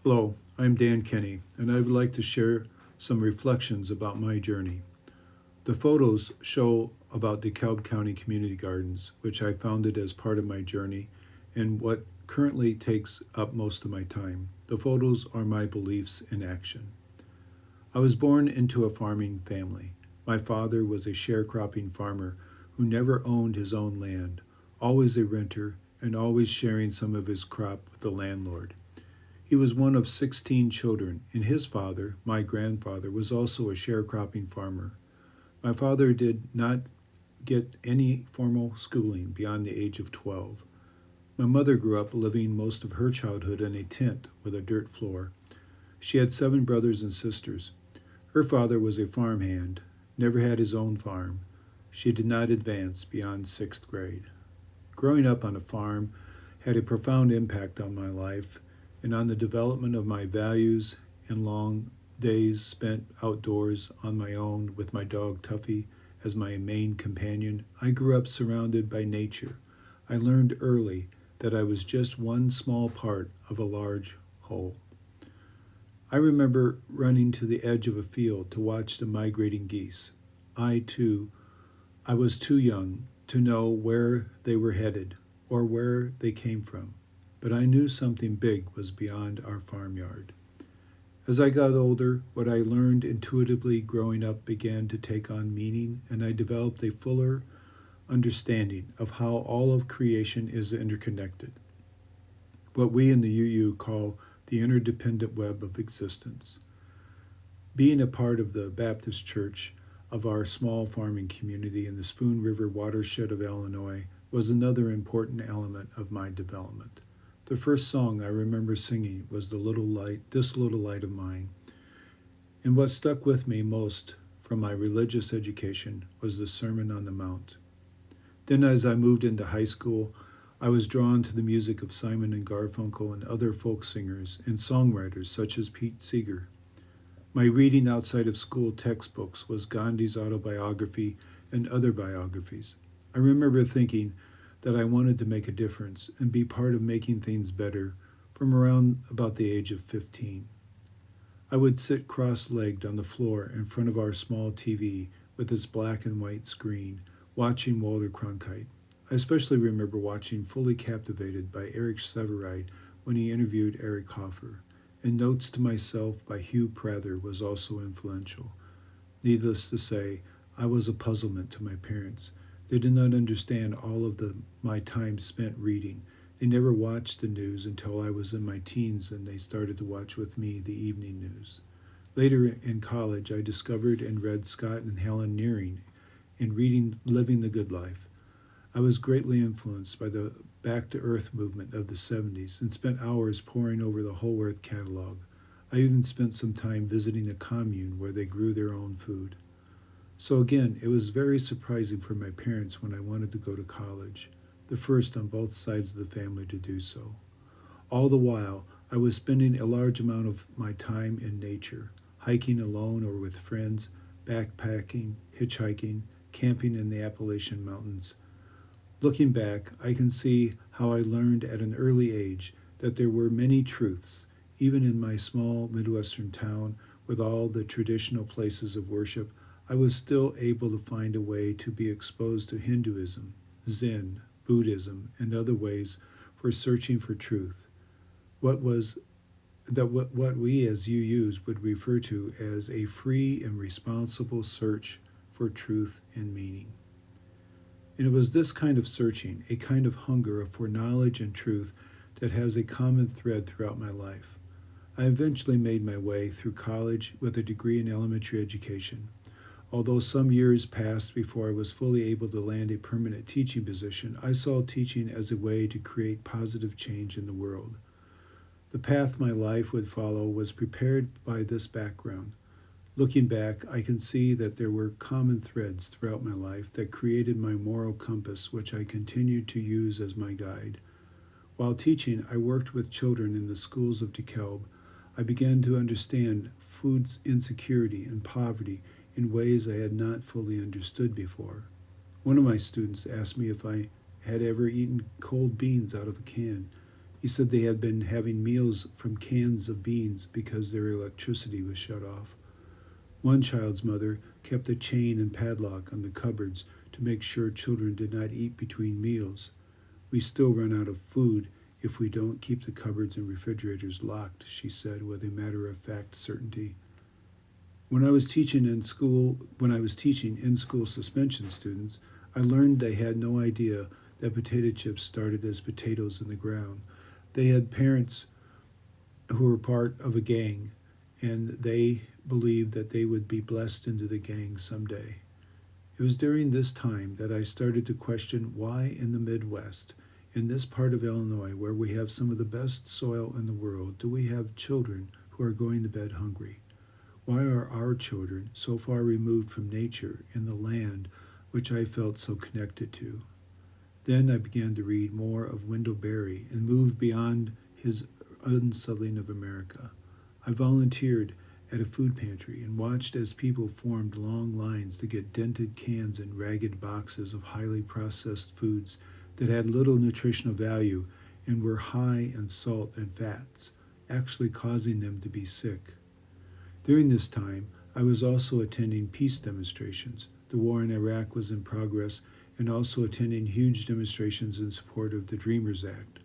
Hello, I'm Dan Kenny, and I would like to share some reflections about my journey. The photos show about DeKalb County Community Gardens, which I founded as part of my journey and what currently takes up most of my time. The photos are my beliefs in action. I was born into a farming family. My father was a sharecropping farmer who never owned his own land, always a renter, and always sharing some of his crop with the landlord. He was one of 16 children, and his father, my grandfather, was also a sharecropping farmer. My father did not get any formal schooling beyond the age of 12. My mother grew up living most of her childhood in a tent with a dirt floor. She had 7 brothers and sisters. Her father was a farmhand, never had his own farm. She did not advance beyond 6th grade. Growing up on a farm had a profound impact on my life and on the development of my values and long days spent outdoors on my own with my dog Tuffy as my main companion. I grew up surrounded by nature. I learned early that I was just one small part of a large whole. I remember running to the edge of a field to watch the migrating geese. I, too, I was too young to know where they were headed or where they came from, but I knew something big was beyond our farmyard. As I got older, what I learned intuitively growing up began to take on meaning, and I developed a fuller understanding of how all of creation is interconnected, what we in the UU call the interdependent web of existence. Being a part of the Baptist Church of our small farming community in the Spoon River watershed of Illinois was another important element of my development. The first song I remember singing was "The Little Light, This Little Light of Mine," and what stuck with me most from my religious education was the Sermon on the Mount. Then, as I moved into high school, I was drawn to the music of Simon and Garfunkel and other folk singers and songwriters such as Pete Seeger. My reading outside of school textbooks was Gandhi's autobiography and other biographies. I remember thinking that I wanted to make a difference and be part of making things better from around about the age of 15. I would sit cross-legged on the floor in front of our small TV with its black and white screen, watching Walter Cronkite. I especially remember watching Fully Captivated by Eric Sevareid when he interviewed Eric Hoffer, and Notes to Myself by Hugh Prather was also influential. Needless to say, I was a puzzlement to my parents. They did not understand all of my time spent reading. They never watched the news until I was in my teens and they started to watch with me the evening news. Later in college, I discovered and read Scott and Helen Nearing in reading Living the Good Life. I was greatly influenced by the Back to Earth movement of the 70s and spent hours poring over the Whole Earth catalog. I even spent some time visiting a commune where they grew their own food. So again, it was very surprising for my parents when I wanted to go to college, the first on both sides of the family to do so. All the while, I was spending a large amount of my time in nature, hiking alone or with friends, backpacking, hitchhiking, camping in the Appalachian Mountains. Looking back, I can see how I learned at an early age that there were many truths, even in my small Midwestern town with all the traditional places of worship. I was still able to find a way to be exposed to Hinduism, Zen, Buddhism, and other ways for searching for truth. What we as UUs would refer to as a free and responsible search for truth and meaning. And it was this kind of searching, a kind of hunger for knowledge and truth, that has a common thread throughout my life. I eventually made my way through college with a degree in elementary education. Although some years passed before I was fully able to land a permanent teaching position, I saw teaching as a way to create positive change in the world. The path my life would follow was prepared by this background. Looking back, I can see that there were common threads throughout my life that created my moral compass, which I continued to use as my guide. While teaching, I worked with children in the schools of DeKalb. I began to understand food insecurity and poverty in ways I had not fully understood before. One of my students asked me if I had ever eaten cold beans out of a can. He said they had been having meals from cans of beans because their electricity was shut off. One child's mother kept a chain and padlock on the cupboards to make sure children did not eat between meals. We still run out of food if we don't keep the cupboards and refrigerators locked, she said with a matter-of-fact certainty. When I was teaching in-school suspension students, I learned they had no idea that potato chips started as potatoes in the ground. They had parents who were part of a gang, and they believed that they would be blessed into the gang someday. It was during this time that I started to question why in the Midwest, in this part of Illinois where we have some of the best soil in the world, do we have children who are going to bed hungry? Why are our children so far removed from nature and the land which I felt so connected to? Then I began to read more of Wendell Berry and moved beyond his Unsettling of America. I volunteered at a food pantry and watched as people formed long lines to get dented cans and ragged boxes of highly processed foods that had little nutritional value and were high in salt and fats, actually causing them to be sick. During this time, I was also attending peace demonstrations. The war in Iraq was in progress, and also attending huge demonstrations in support of the Dreamers Act.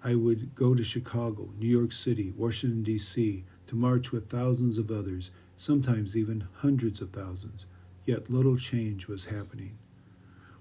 I would go to Chicago, New York City, Washington, D.C., to march with thousands of others, sometimes even hundreds of thousands, yet little change was happening.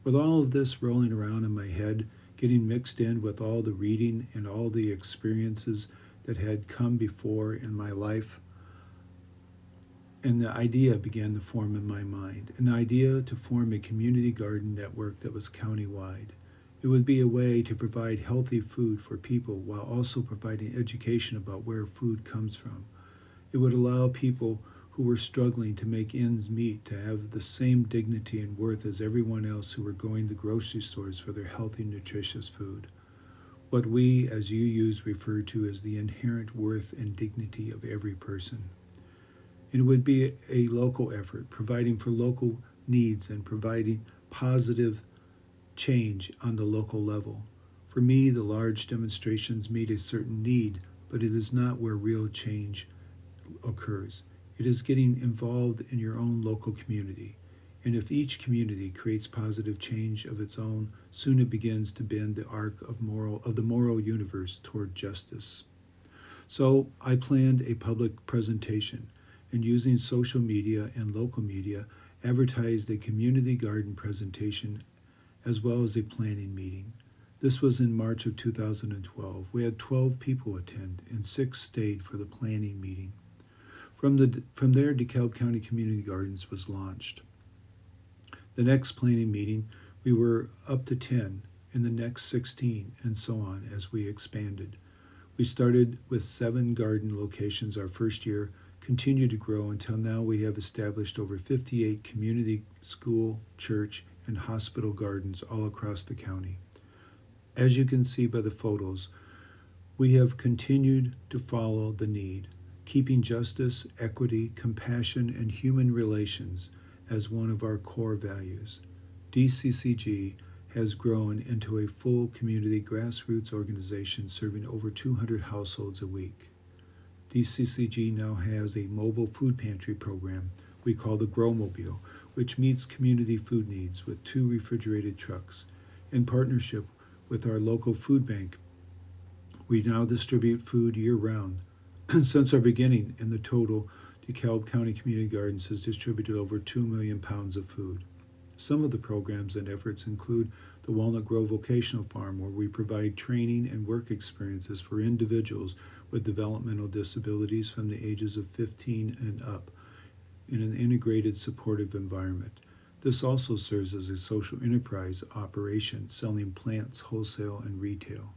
With all of this rolling around in my head, getting mixed in with all the reading and all the experiences that had come before in my life, and the idea began to form in my mind, an idea to form a community garden network that was countywide. It would be a way to provide healthy food for people while also providing education about where food comes from. It would allow people who were struggling to make ends meet to have the same dignity and worth as everyone else who were going to grocery stores for their healthy, nutritious food. What we, as you use, refer to as the inherent worth and dignity of every person. It would be a local effort, providing for local needs and providing positive change on the local level. For me, the large demonstrations meet a certain need, but it is not where real change occurs. It is getting involved in your own local community. And if each community creates positive change of its own, soon it begins to bend the arc of the moral universe toward justice. So I planned a public presentation, and using social media and local media, advertised a community garden presentation as well as a planning meeting. This was in March of 2012. We had 12 people attend, and 6 stayed for the planning meeting. From there, DeKalb County Community Gardens was launched. The next planning meeting, we were up to 10, and the next 16, and so on as we expanded. We started with 7 garden locations our first year, continued to grow until now we have established over 58 community, school, church, and hospital gardens all across the county. As you can see by the photos, we have continued to follow the need, keeping justice, equity, compassion, and human relations as one of our core values. DCCG has grown into a full community grassroots organization serving over 200 households a week. DCCG now has a mobile food pantry program we call the Grow-Mobile, which meets community food needs with 2 refrigerated trucks. In partnership with our local food bank, we now distribute food year-round. Since our beginning in the total, DeKalb County Community Gardens has distributed over 2 million pounds of food. Some of the programs and efforts include the Walnut Grove Vocational Farm, where we provide training and work experiences for individuals with developmental disabilities from the ages of 15 and up in an integrated supportive environment. This also serves as a social enterprise operation selling plants wholesale and retail.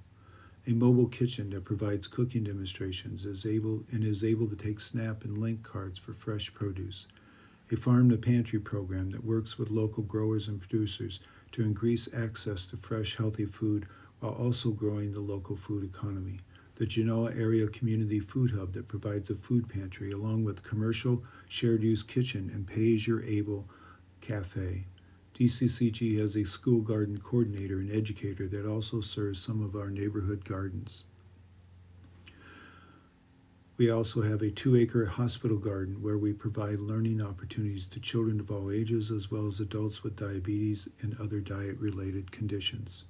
A mobile kitchen that provides cooking demonstrations is able to take SNAP and link cards for fresh produce. A farm-to-pantry program that works with local growers and producers to increase access to fresh, healthy food while also growing the local food economy. The Genoa Area Community Food Hub that provides a food pantry along with commercial, shared-use kitchen and pay-as-you're-able cafe. DCCG has a school garden coordinator and educator that also serves some of our neighborhood gardens. We also have a 2-acre hospital garden where we provide learning opportunities to children of all ages as well as adults with diabetes and other diet-related conditions.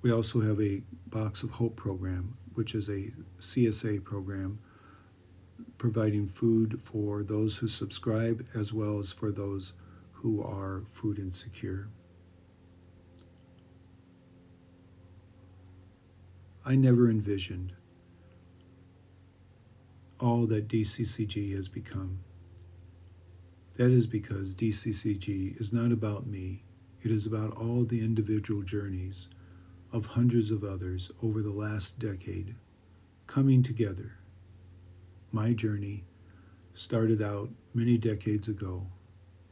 We also have a Box of Hope program, which is a CSA program providing food for those who subscribe as well as for those who are food insecure. I never envisioned all that DCCG has become. That is because DCCG is not about me. It is about all the individual journeys of hundreds of others over the last decade coming together. My journey started out many decades ago,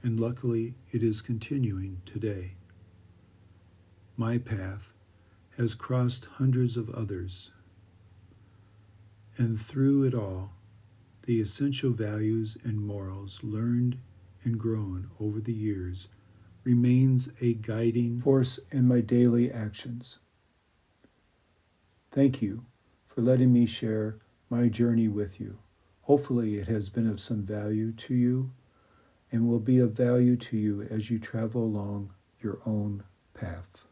and luckily it is continuing today. My path has crossed hundreds of others, and through it all, the essential values and morals learned and grown over the years remains a guiding force in my daily actions. Thank you for letting me share my journey with you. Hopefully it has been of some value to you and will be of value to you as you travel along your own path.